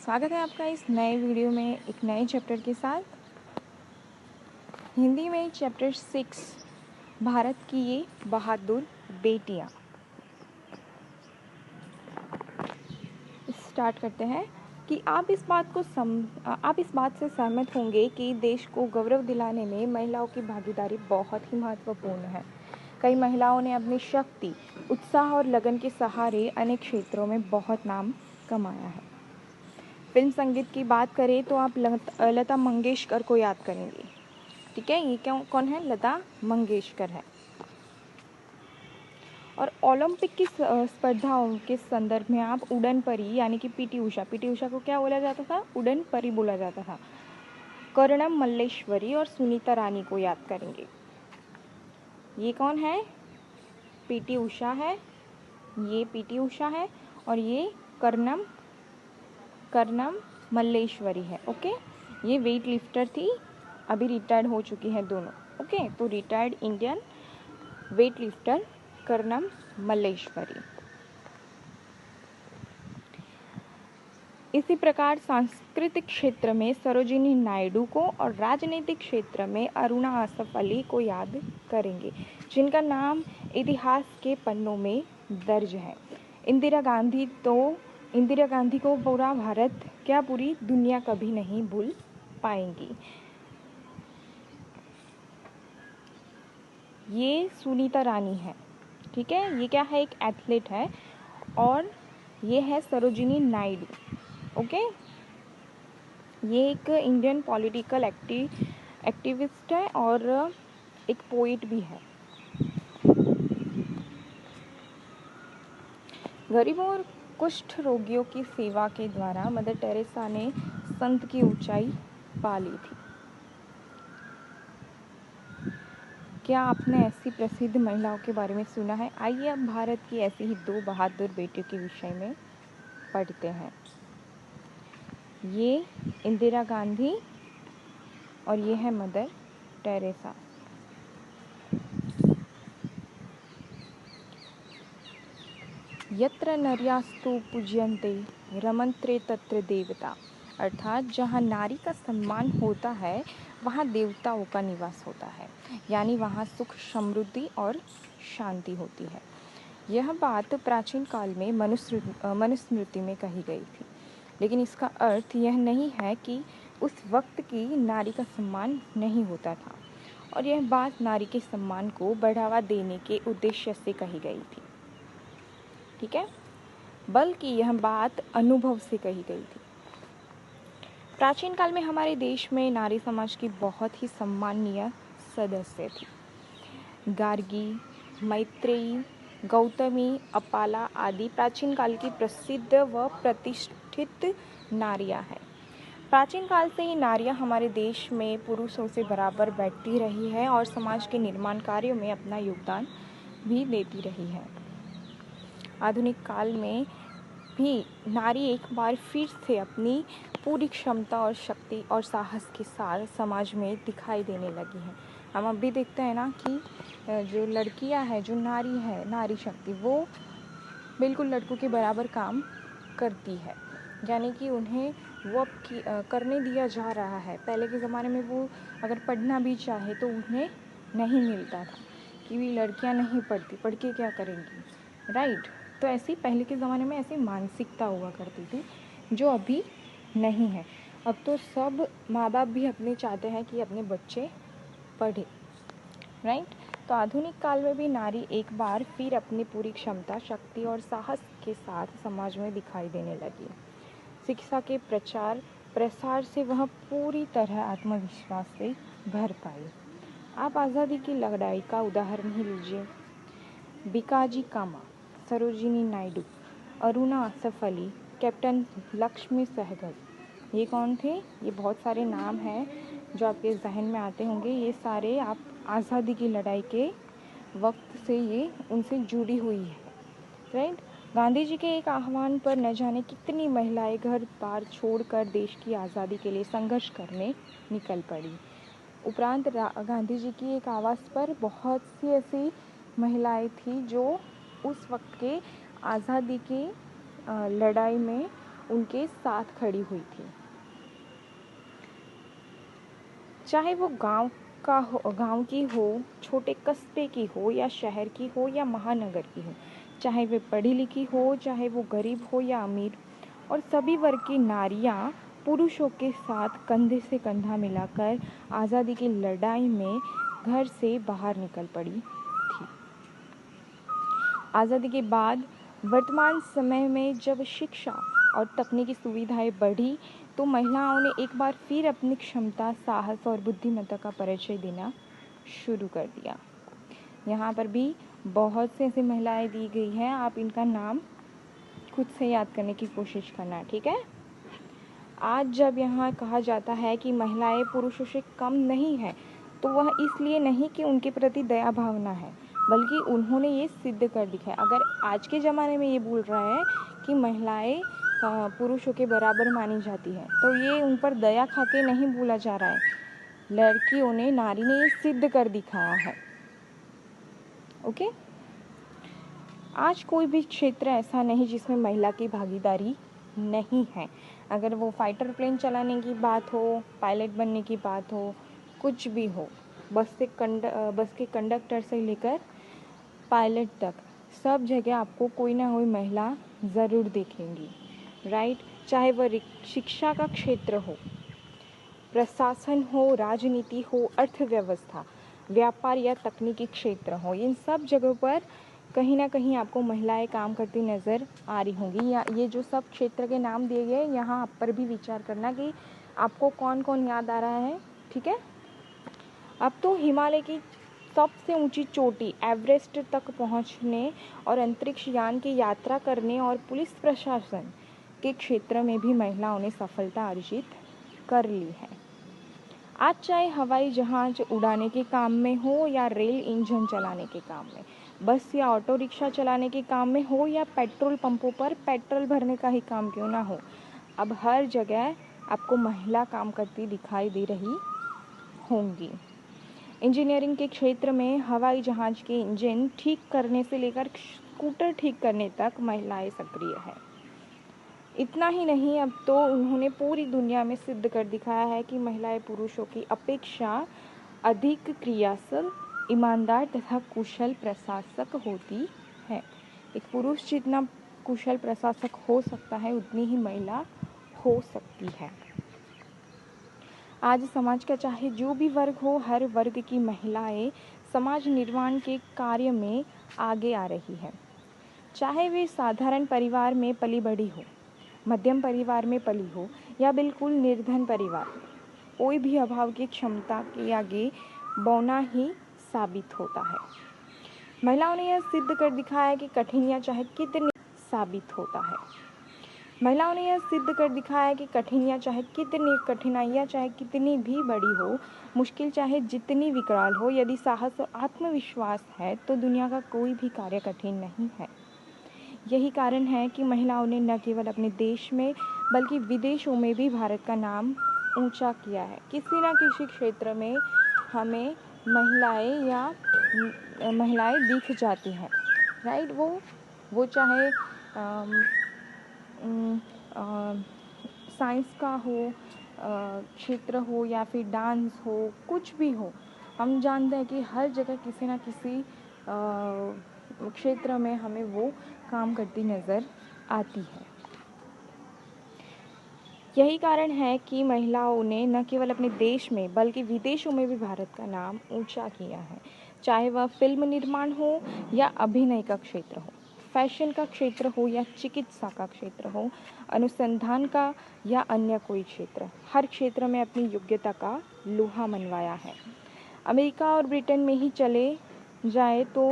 स्वागत है आपका इस नए वीडियो में एक नए चैप्टर के साथ। हिंदी में चैप्टर 6 भारत की ये बहादुर बेटियां। स्टार्ट करते हैं कि आप इस बात से सहमत होंगे कि देश को गौरव दिलाने में महिलाओं की भागीदारी बहुत ही महत्वपूर्ण है। कई महिलाओं ने अपनी शक्ति, उत्साह और लगन के सहारे अनेक क्षेत्रों में बहुत नाम कमाया है। फिल्म संगीत की बात करें तो आप लता मंगेशकर को याद करेंगे। ठीक है, ये कौन है? लता मंगेशकर है। और ओलंपिक की स्पर्धाओं के संदर्भ में आप उड़न परी यानी कि पीटी उषा को क्या बोला जाता था? उड़न परी बोला जाता था। कर्णम मल्लेश्वरी और सुनीता रानी को याद करेंगे। ये कौन है? पीटी उषा है, ये पीटी उषा है और ये कर्णम मल्लेश्वरी है। ओके, ये वेट लिफ्टर थी, अभी रिटायर्ड हो चुकी है दोनों। ओके, तो retired Indian weight lifter Karnam Malleswari. इसी प्रकार सांस्कृतिक क्षेत्र में सरोजिनी नायडू को और राजनीतिक क्षेत्र में अरुणा आसफ अली को याद करेंगे, जिनका नाम इतिहास के पन्नों में दर्ज है। इंदिरा गांधी को पूरा भारत, क्या पूरी दुनिया कभी नहीं भूल पाएंगी। ये सुनीता रानी है। ठीक है, ये क्या है? एक एथलीट है। और ये है सरोजिनी नायडू। ओके, ये एक इंडियन पॉलिटिकल एक्टिविस्ट है और एक पोइट भी है। गरीबों और कुष्ठ रोगियों की सेवा के द्वारा मदर टेरेसा ने संत की ऊंचाई पा ली थी। क्या आपने ऐसी प्रसिद्ध महिलाओं के बारे में सुना है? आइए अब भारत की ऐसी ही दो बहादुर बेटियों के विषय में पढ़ते हैं। ये इंदिरा गांधी और ये है मदर टेरेसा। यत्र नर्यास्तु पूज्यन्ते रमन्ते तत्र देवता, अर्थात जहाँ नारी का सम्मान होता है वहाँ देवताओं का निवास होता है, यानी वहाँ सुख, समृद्धि और शांति होती है। यह बात प्राचीन काल में मनुस्मृति में कही गई थी, लेकिन इसका अर्थ यह नहीं है कि उस वक्त की नारी का सम्मान नहीं होता था, और यह बात नारी के सम्मान को बढ़ावा देने के उद्देश्य से कही गई थी। ठीक है, बल्कि यह बात अनुभव से कही गई थी। प्राचीन काल में हमारे देश में नारी समाज की बहुत ही सम्माननीय सदस्य थी। गार्गी, मैत्रेयी, गौतमी, अपाला आदि प्राचीन काल की प्रसिद्ध व प्रतिष्ठित नारियां हैं। प्राचीन काल से ही नारियां हमारे देश में पुरुषों से बराबर बैठती रही है और समाज के निर्माण कार्यों में अपना योगदान भी देती रही है। आधुनिक काल में भी नारी एक बार फिर से अपनी पूरी क्षमता और शक्ति और साहस के साथ समाज में दिखाई देने लगी है। हम अब भी देखते हैं ना कि जो लड़कियां हैं, जो नारी है, नारी शक्ति, वो बिल्कुल लड़कों के बराबर काम करती है, यानी कि उन्हें वो अब करने दिया जा रहा है। पहले के ज़माने में वो अगर पढ़ना भी चाहे तो उन्हें नहीं मिलता था कि भी लड़कियां नहीं पढ़ती, पढ़ के क्या करेंगी, राइट। तो ऐसी पहले के ज़माने में ऐसी मानसिकता हुआ करती थी, जो अभी नहीं है। अब तो सब माँ बाप भी अपने चाहते हैं कि अपने बच्चे पढ़े, राइट। तो आधुनिक काल में भी नारी एक बार फिर अपनी पूरी क्षमता, शक्ति और साहस के साथ समाज में दिखाई देने लगी। शिक्षा के प्रचार प्रसार से वह पूरी तरह आत्मविश्वास से भर पाई। आप आज़ादी की लड़ाई का उदाहरण ही लीजिए। भिकाजी कामा, सरोजिनी नायडू, अरुणा आसफ अली, कैप्टन लक्ष्मी सहगल, ये कौन थे? ये बहुत सारे नाम हैं जो आपके जहन में आते होंगे। ये सारे आप आज़ादी की लड़ाई के वक्त से ये उनसे जुड़ी हुई है, राइट। गांधी जी के एक आह्वान पर न जाने कितनी महिलाएं घर बार छोड़कर देश की आज़ादी के लिए संघर्ष करने निकल पड़ी। उपरांत गांधी जी की एक आवाज़ पर बहुत सी ऐसी महिलाएं थी जो उस वक्त के आज़ादी की लड़ाई में उनके साथ खड़ी हुई थी। चाहे वो गांव की हो, छोटे कस्बे की हो या शहर की हो या महानगर की हो, चाहे वे पढ़ी लिखी हो, चाहे वो गरीब हो या अमीर, और सभी वर्ग की नारियां पुरुषों के साथ कंधे से कंधा मिलाकर आज़ादी की लड़ाई में घर से बाहर निकल पड़ी थी। आज़ादी के बाद वर्तमान समय में जब शिक्षा और तकनीकी सुविधाएं बढ़ी तो महिलाओं ने एक बार फिर अपनी क्षमता, साहस और बुद्धिमत्ता का परिचय देना शुरू कर दिया। यहाँ पर भी बहुत से ऐसी महिलाएं दी गई हैं, आप इनका नाम खुद से याद करने की कोशिश करना, ठीक है। आज जब यहाँ कहा जाता है कि महिलाएं पुरुषों से कम नहीं है, तो वह इसलिए नहीं कि उनके प्रति दया भावना है, बल्कि उन्होंने ये सिद्ध कर दिखाया। अगर आज के ज़माने में ये बोल रहा है कि महिलाएं पुरुषों के बराबर मानी जाती है, तो ये उन पर दया खा के नहीं बोला जा रहा है। लड़कियों ने, नारी ने ये सिद्ध कर दिखाया है। ओके, आज कोई भी क्षेत्र ऐसा नहीं जिसमें महिला की भागीदारी नहीं है। अगर वो फाइटर प्लेन चलाने की बात हो, पायलट बनने की बात हो, कुछ भी हो, बस के कंडक्टर से लेकर पायलट तक, सब जगह आपको कोई ना कोई महिला ज़रूर देखेंगी, राइट। चाहे वह शिक्षा का क्षेत्र हो, प्रशासन हो, राजनीति हो, अर्थव्यवस्था, व्यापार या तकनीकी क्षेत्र हो, इन सब जगहों पर कहीं ना कहीं आपको महिलाएं काम करती नज़र आ रही होंगी। या ये जो सब क्षेत्र के नाम दिए गए, यहाँ आप पर भी विचार करना कि आपको कौन कौन याद आ रहा है, ठीक है। अब तो हिमालय की सबसे ऊंची चोटी एवरेस्ट तक पहुंचने और अंतरिक्ष यान की यात्रा करने और पुलिस प्रशासन के क्षेत्र में भी महिलाओं ने सफलता अर्जित कर ली है। आज चाहे हवाई जहाज उड़ाने के काम में हो या रेल इंजन चलाने के काम में, बस या ऑटो रिक्शा चलाने के काम में हो या पेट्रोल पंपों पर पेट्रोल भरने का ही काम क्यों ना हो, अब हर जगह आपको महिला काम करती दिखाई दे रही होंगी। इंजीनियरिंग के क्षेत्र में हवाई जहाज के इंजन ठीक करने से लेकर स्कूटर ठीक करने तक महिलाएं सक्रिय हैं। इतना ही नहीं, अब तो उन्होंने पूरी दुनिया में सिद्ध कर दिखाया है कि महिलाएं पुरुषों की अपेक्षा अधिक क्रियाशील, ईमानदार तथा कुशल प्रशासक होती है। एक पुरुष जितना कुशल प्रशासक हो सकता है, उतनी ही महिला हो सकती है। आज समाज का चाहे जो भी वर्ग हो, हर वर्ग की महिलाएं समाज निर्माण के कार्य में आगे आ रही है। चाहे वे साधारण परिवार में पली बड़ी हो, मध्यम परिवार में पली हो या बिल्कुल निर्धन परिवार, कोई भी अभाव की क्षमता के आगे बौना ही साबित होता है। महिलाओं ने यह सिद्ध कर दिखाया कि कठिनाइयाँ चाहे कितनी साबित होता है। महिलाओं ने यह सिद्ध कर दिखाया कि कठिनाइयाँ चाहे कितनी भी बड़ी हो, मुश्किल चाहे जितनी विकराल हो, यदि साहस और आत्मविश्वास है तो दुनिया का कोई भी कार्य कठिन नहीं है। यही कारण है कि महिलाओं ने न केवल अपने देश में बल्कि विदेशों में भी भारत का नाम ऊंचा किया है। किसी न किसी क्षेत्र में हमें महिलाएं दिख जाती हैं, राइट। वो चाहे साइंस का हो, क्षेत्र हो या फिर डांस हो, कुछ भी हो, हम जानते हैं कि हर जगह किसी न किसी क्षेत्र में हमें वो काम करती नज़र आती है। यही कारण है कि महिलाओं ने न केवल अपने देश में बल्कि विदेशों में भी भारत का नाम ऊंचा किया है। चाहे वह फिल्म निर्माण हो या अभिनय का क्षेत्र हो, फैशन का क्षेत्र हो या चिकित्सा का क्षेत्र हो, अनुसंधान का या अन्य कोई क्षेत्र, हर क्षेत्र में अपनी योग्यता का लोहा मनवाया है। अमेरिका और ब्रिटेन में ही चले जाए तो,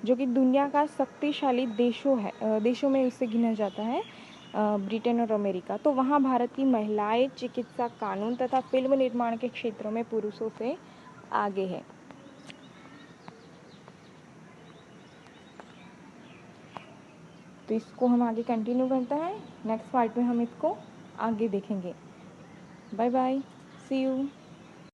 जो कि दुनिया का शक्तिशाली देशों में उससे गिना जाता है, ब्रिटेन और अमेरिका, तो वहाँ भारत की महिलाएं चिकित्सा, कानून तथा फिल्म निर्माण के क्षेत्रों में पुरुषों से आगे है। तो इसको हम आगे कंटिन्यू करते हैं, नेक्स्ट पार्ट में हम इसको आगे देखेंगे। Bye bye, see you.